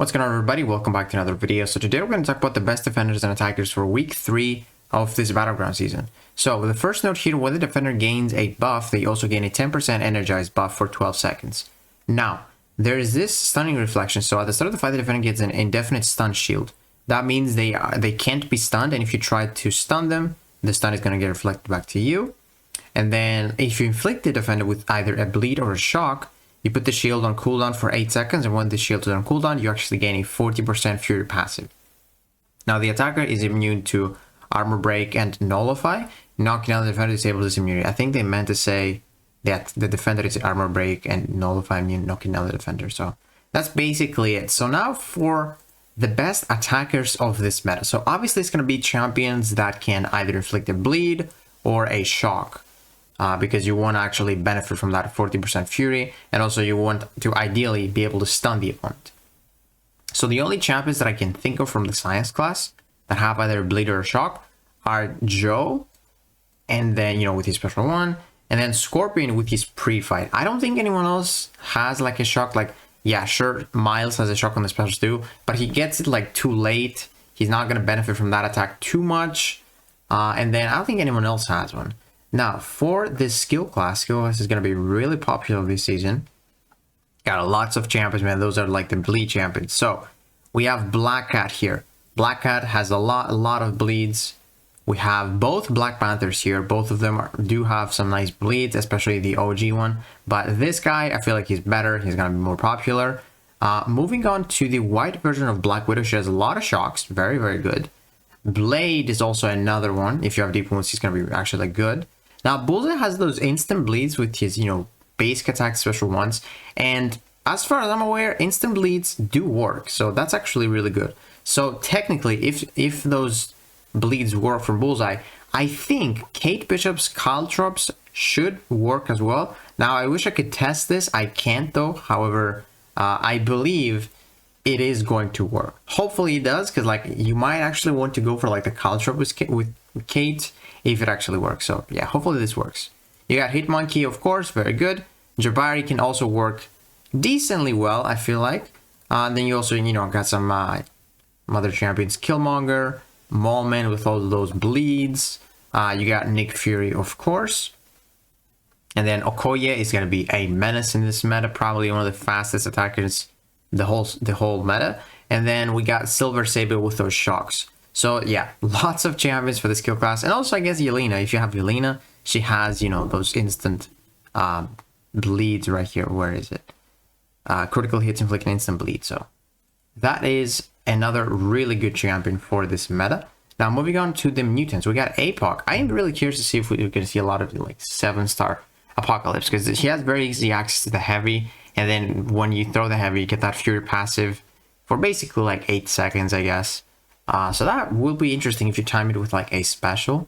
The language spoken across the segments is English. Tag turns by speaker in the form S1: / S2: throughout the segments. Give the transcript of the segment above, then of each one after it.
S1: What's going on, everybody? Welcome back to another video. So today we're going to talk about the best defenders and attackers for week 3 of this battleground season. So the first note here, when the defender gains a buff, they also gain a 10% energized buff for 12 seconds. Now, there is this stunning reflection. So at the start of the fight, the defender gets an indefinite stun shield. That means they can't be stunned, and if you try to stun them, the stun is going to get reflected back to you. And then if you inflict the defender with either a bleed or a shock, you put the shield on cooldown for 8 seconds, and when the shield is on cooldown, you actually gain a 40% Fury passive. Now, the attacker is immune to Armor Break and Nullify. Knocking out the defender disables this immunity. I think they meant to say that the defender is Armor Break and Nullify immune, knocking out the defender. So that's basically it. So now for the best attackers of this meta. So obviously it's going to be champions that can either inflict a bleed or a shock. Because you want to actually benefit from that 40% Fury, and also you want to ideally be able to stun the opponent. So the only champions that I can think of from the science class that have either a bleed or a shock are Joe, and then, with his special one, and then Scorpion with his pre-fight. I don't think anyone else has like a shock. Like, yeah, sure, Miles has a shock on the specials too, but he gets it like too late. He's not going to benefit from that attack too much. And then I don't think anyone else has one. Now, for this skill class is going to be really popular this season. Got lots of champions, man. Those are like the bleed champions. So we have Black Cat here. Black Cat has a lot of bleeds. We have both Black Panthers here. Both of them do have some nice bleeds, especially the OG one. But this guy, I feel like he's better. He's going to be more popular. Moving on to the white version of Black Widow. She has a lot of shocks. Very, very good. Blade is also another one. If you have deep wounds, he's going to be actually like good. Now, Bullseye has those instant bleeds with his, basic attack special ones. And as far as I'm aware, instant bleeds do work. So that's actually really good. So technically, if those bleeds work from Bullseye, I think Kate Bishop's Caltrops should work as well. Now, I wish I could test this. I can't, though. However, I believe it is going to work. Hopefully it does, because you might actually want to go for the Caltrop with Kate if it actually works. So yeah, hopefully this works. You got Hitmonkey, of course, very good. Jabari can also work decently well, I feel like. Then you also, got some other champions, Killmonger, Maulman with all those bleeds. You got Nick Fury, of course. And then Okoye is going to be a menace in this meta, probably one of the fastest attackers the whole meta. And then we got Silver Saber with those shocks. So yeah, lots of champions for the skill class. And also, I guess, Yelena. If you have Yelena, she has, those instant bleeds right here. Where is it? Critical hits inflict an instant bleed. So that is another really good champion for this meta. Now, moving on to the mutants. We got APOC. I am really curious to see if we're going to see a lot of 7-star Apocalypse, because he has very easy access to the heavy. And then when you throw the heavy, you get that Fury passive for basically 8 seconds, I guess. So that will be interesting if you time it with a special.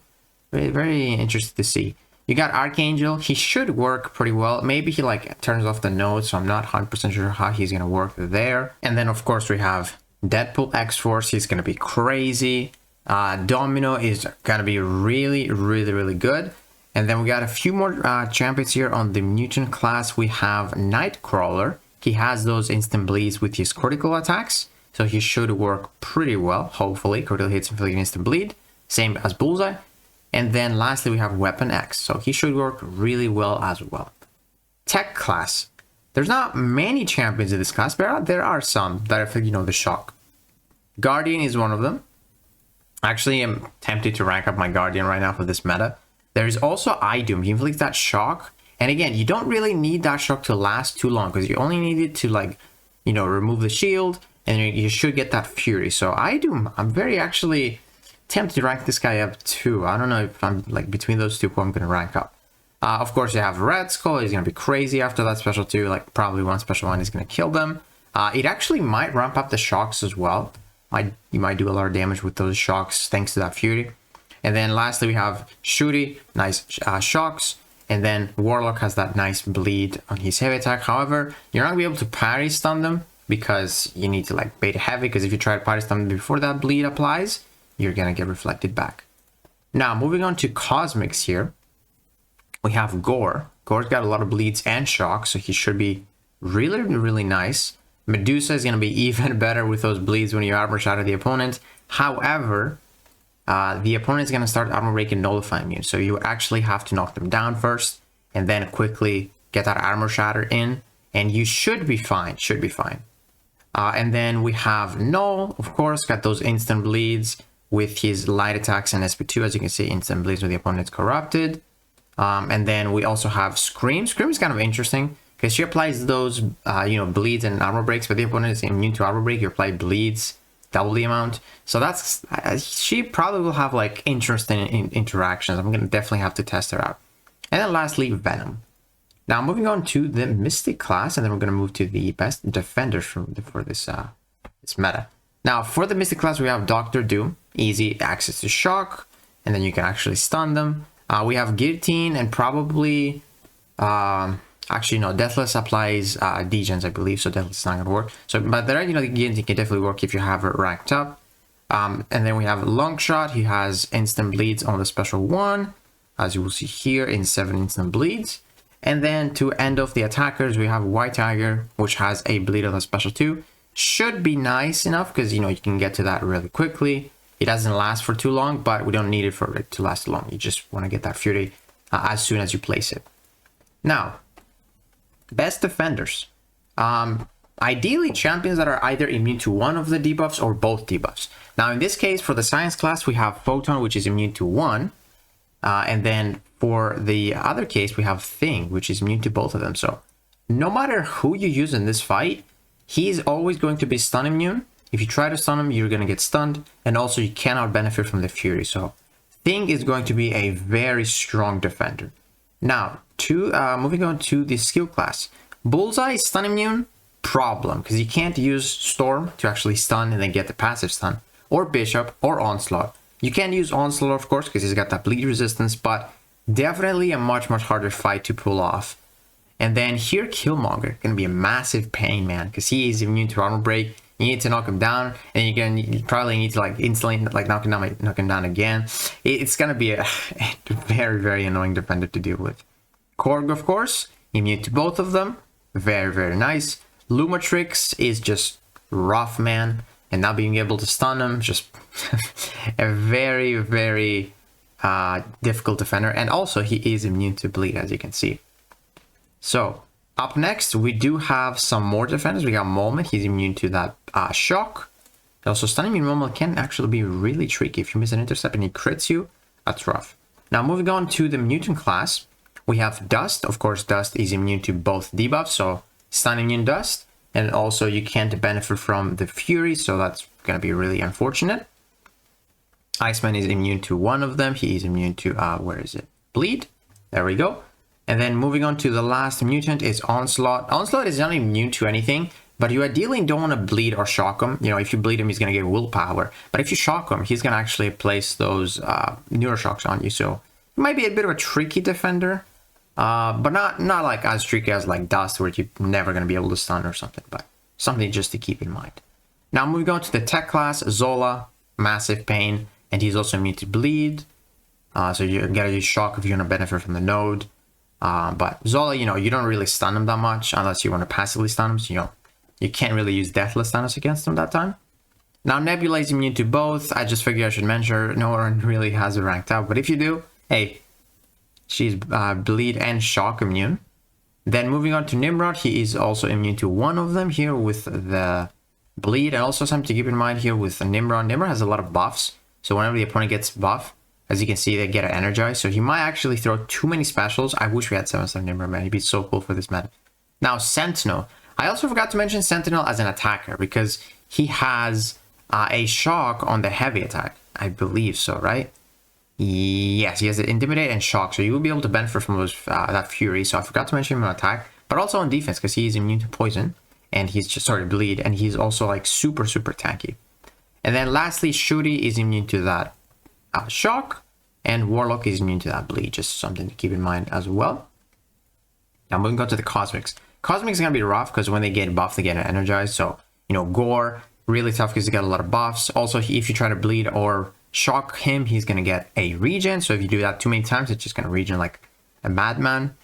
S1: Very, very interested to see. You got Archangel. He should work pretty well. Maybe he turns off the node, so I'm not 100% sure how he's gonna work there. And then of course we have Deadpool X-Force. He's gonna be crazy. Domino is gonna be really, really, really good. And then we got a few more champions here on the mutant class. We have Nightcrawler. He has those instant bleeds with his critical attacks. So he should work pretty well, hopefully. Critical hits inflicting instant bleed, same as Bullseye. And then lastly, we have Weapon X. So he should work really well as well. Tech class. There's not many champions in this class, but there are some that affect, the shock. Guardian is one of them. Actually, I'm tempted to rank up my Guardian right now for this meta. There's also Idum. He inflicts that shock. And again, you don't really need that shock to last too long, because you only need it to remove the shield. And you should get that Fury. So I'm very actually tempted to rank this guy up too. I don't know if I'm between those two who I'm going to rank up. Of course, you have Red Skull. He's going to be crazy after that special too. Probably one special one is going to kill them. It actually might ramp up the shocks as well. You might do a lot of damage with those shocks thanks to that Fury. And then lastly, we have Shuri. Nice shocks. And then Warlock has that nice bleed on his heavy attack. However, you're not going to be able to parry stun them, because you need to bait heavy, because if you try to party stun before that bleed applies, you're gonna get reflected back. Now, moving on to Cosmics here, we have Gore. Gore's got a lot of bleeds and shocks, so he should be really, really nice. Medusa is going to be even better with those bleeds when you armor shatter the opponent. However, the opponent is going to start armor break and nullify immune. So you actually have to knock them down first and then quickly get that armor shatter in. And you should be fine. And then we have Null, of course, got those instant bleeds with his light attacks and SP2. As you can see, instant bleeds when the opponent's corrupted. And then we also have Scream. Scream is kind of interesting because she applies those, bleeds and armor breaks, but the opponent is immune to armor break. You apply bleeds, double the amount. So that's, she probably will have like interesting interactions. I'm going to definitely have to test her out. And then lastly, Venom. Now moving on to the Mystic class, and then we're going to move to the best defenders for this meta. Now for the Mystic class, we have Doctor Doom, easy access to shock, and then you can actually stun them. We have Guillotine and probably, actually no, Deathless applies degens, I believe, so Deathless is not going to work. So, but the regular Guillotine can definitely work if you have it ranked up. And then we have Longshot. He has instant bleeds on the special one, as you will see here in 7 instant bleeds. And then to end off the attackers, we have White Tiger, which has a bleed on the special 2. Should be nice enough because, you can get to that really quickly. It doesn't last for too long, but we don't need it for it to last long. You just want to get that Fury as soon as you place it. Now, best defenders. Ideally, champions that are either immune to one of the debuffs or both debuffs. Now, in this case, for the Science class, we have Photon, which is immune to one. And then for the other case, we have Thing, which is immune to both of them. So no matter who you use in this fight, he's always going to be stun immune. If you try to stun him, you're going to get stunned. And also you cannot benefit from the Fury. So Thing is going to be a very strong defender. Now, moving on to the skill class. Bullseye is stun immune, problem, because you can't use Storm to actually stun and then get the passive stun. Or Bishop or Onslaught. You can use Onslaught, of course, because he's got that bleed resistance, but definitely a much harder fight to pull off. And then here, Killmonger, gonna be a massive pain, man, because he is immune to armor break. You need to knock him down, and you probably need to like instantly knock him down again. It's gonna be a very annoying defender to deal with. Korg, of course, immune to both of them. Very nice. Lumatrix is just rough, man. And not being able to stun him, just a very difficult defender. And also, he is immune to bleed, as you can see. So, up next, we do have some more defenders. We got Moment. He's immune to that shock. Also, stunning immune Moment can actually be really tricky. If you miss an intercept and he crits you, that's rough. Now, moving on to the Mutant class, we have Dust. Of course, Dust is immune to both debuffs, so stun immune Dust. And also you can't benefit from the Fury, so that's going to be really unfortunate. Iceman is immune to one of them. He is immune to, Bleed. There we go. And then moving on to the last mutant is Onslaught. Onslaught is not immune to anything, but you ideally don't want to bleed or shock him. If you bleed him, he's going to get willpower. But if you shock him, he's going to actually place those neuroshocks on you. So it might be a bit of a tricky defender. But not like as tricky as like Dust, where you're never going to be able to stun or something, but something just to keep in mind. Now moving on to the tech class, Zola, massive pain, and he's also immune to bleed. So you gotta use shock if you want to benefit from the node. But Zola, you don't really stun him that much unless you want to passively stun him. So you can't really use Deathless status against him that time. Now Nebula is immune to both. I just figured I should mention no one really has it ranked up, but if you do, hey. She's bleed and shock immune. Then moving on to Nimrod, he is also immune to one of them here with the bleed. And also something to keep in mind here with Nimrod. Nimrod has a lot of buffs. So whenever the opponent gets buff, as you can see, they get energized. So he might actually throw too many specials. I wish we had 7-star Nimrod, man. He'd be so cool for this meta. Now Sentinel. I also forgot to mention Sentinel as an attacker because he has a shock on the heavy attack. I believe so, right? Yes, he has the Intimidate and Shock, so you will be able to benefit from those that Fury. So I forgot to mention him on attack, but also on defense because he is immune to poison and he's just bleed, and he's also like super tanky. And then lastly, Shuri is immune to that shock, and Warlock is immune to that bleed. Just something to keep in mind as well. Now moving on to the Cosmics. Cosmics is gonna be rough because when they get buffed, they get energized. So Gore really tough because he got a lot of buffs. Also, if you try to bleed or shock him, he's gonna get a regen. So if you do that too many times, it's just gonna regen like a madman.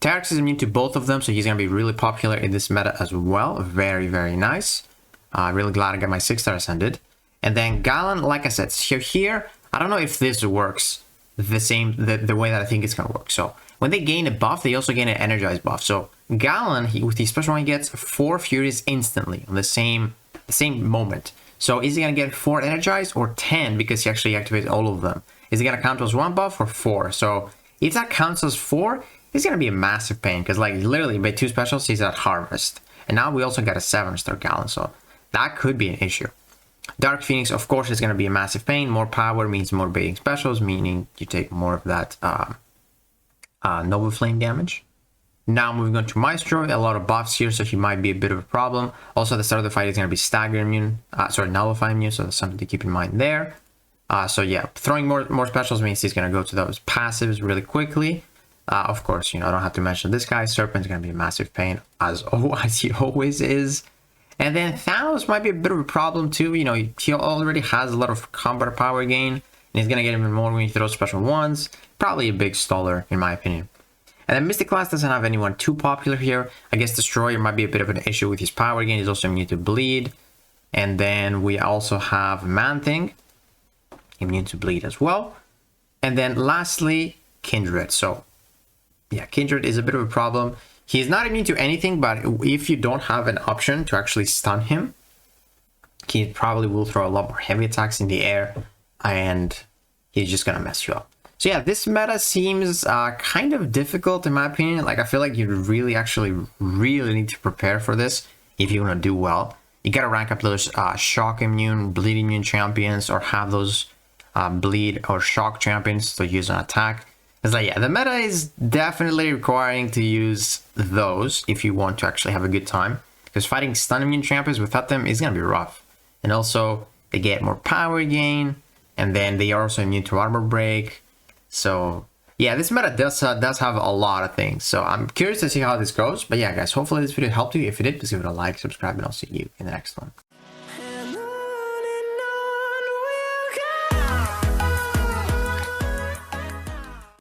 S1: Terex is immune to both of them, so he's going to be really popular in this meta as well. Very, very nice. Really glad I got my 6-star ascended. And then Gallon, like I said, so here, I don't know if this works the way that I think it's going to work. So when they gain a buff, they also gain an energized buff. So Gallon, with his special one, he gets 4 Furies instantly on the same moment. So is he going to get 4 energized or 10 because he actually activates all of them? Is it going to count as 1 buff or 4? So if that counts as 4, it's going to be a massive pain because like literally by 2 specials, he's at Harvest. And now we also got a 7-star Gallon, so that could be an issue. Dark Phoenix, of course, is going to be a massive pain. More power means more baiting specials, meaning you take more of that Nova Flame damage. Now moving on to Maestro, a lot of buffs here, so he might be a bit of a problem. Also, at the start of the fight, he's going to be Stagger immune, Nullify immune, so that's something to keep in mind there. So yeah, throwing more specials means he's going to go to those passives really quickly. Of course, I don't have to mention this guy. Serpent's going to be a massive pain, as he always is. And then Thanos might be a bit of a problem too. He already has a lot of combat power gain, and he's going to get even more when he throws special ones. Probably a big staller, in my opinion. And then Mystic Class doesn't have anyone too popular here. I guess Destroyer might be a bit of an issue with his power gain. He's also immune to bleed. And then we also have Man-Thing, immune to bleed as well. And then lastly, Kindred. So yeah, Kindred is a bit of a problem. He's not immune to anything, but if you don't have an option to actually stun him, he probably will throw a lot more heavy attacks in the air, and he's just gonna mess you up. So yeah, this meta seems kind of difficult in my opinion. Like I feel like you really need to prepare for this if you want to do well. You gotta rank up those shock immune, bleed immune champions, or have those bleed or shock champions to use an attack. It's like, yeah, the meta is definitely requiring to use those if you want to actually have a good time. Because fighting stun immune champions without them is going to be rough. And also, they get more power gain. And then they are also immune to armor break. So, yeah, this meta does have a lot of things. So, I'm curious to see how this goes. But yeah, guys, hopefully this video helped you. If it did, please give it a like, subscribe, and I'll see you in the next one.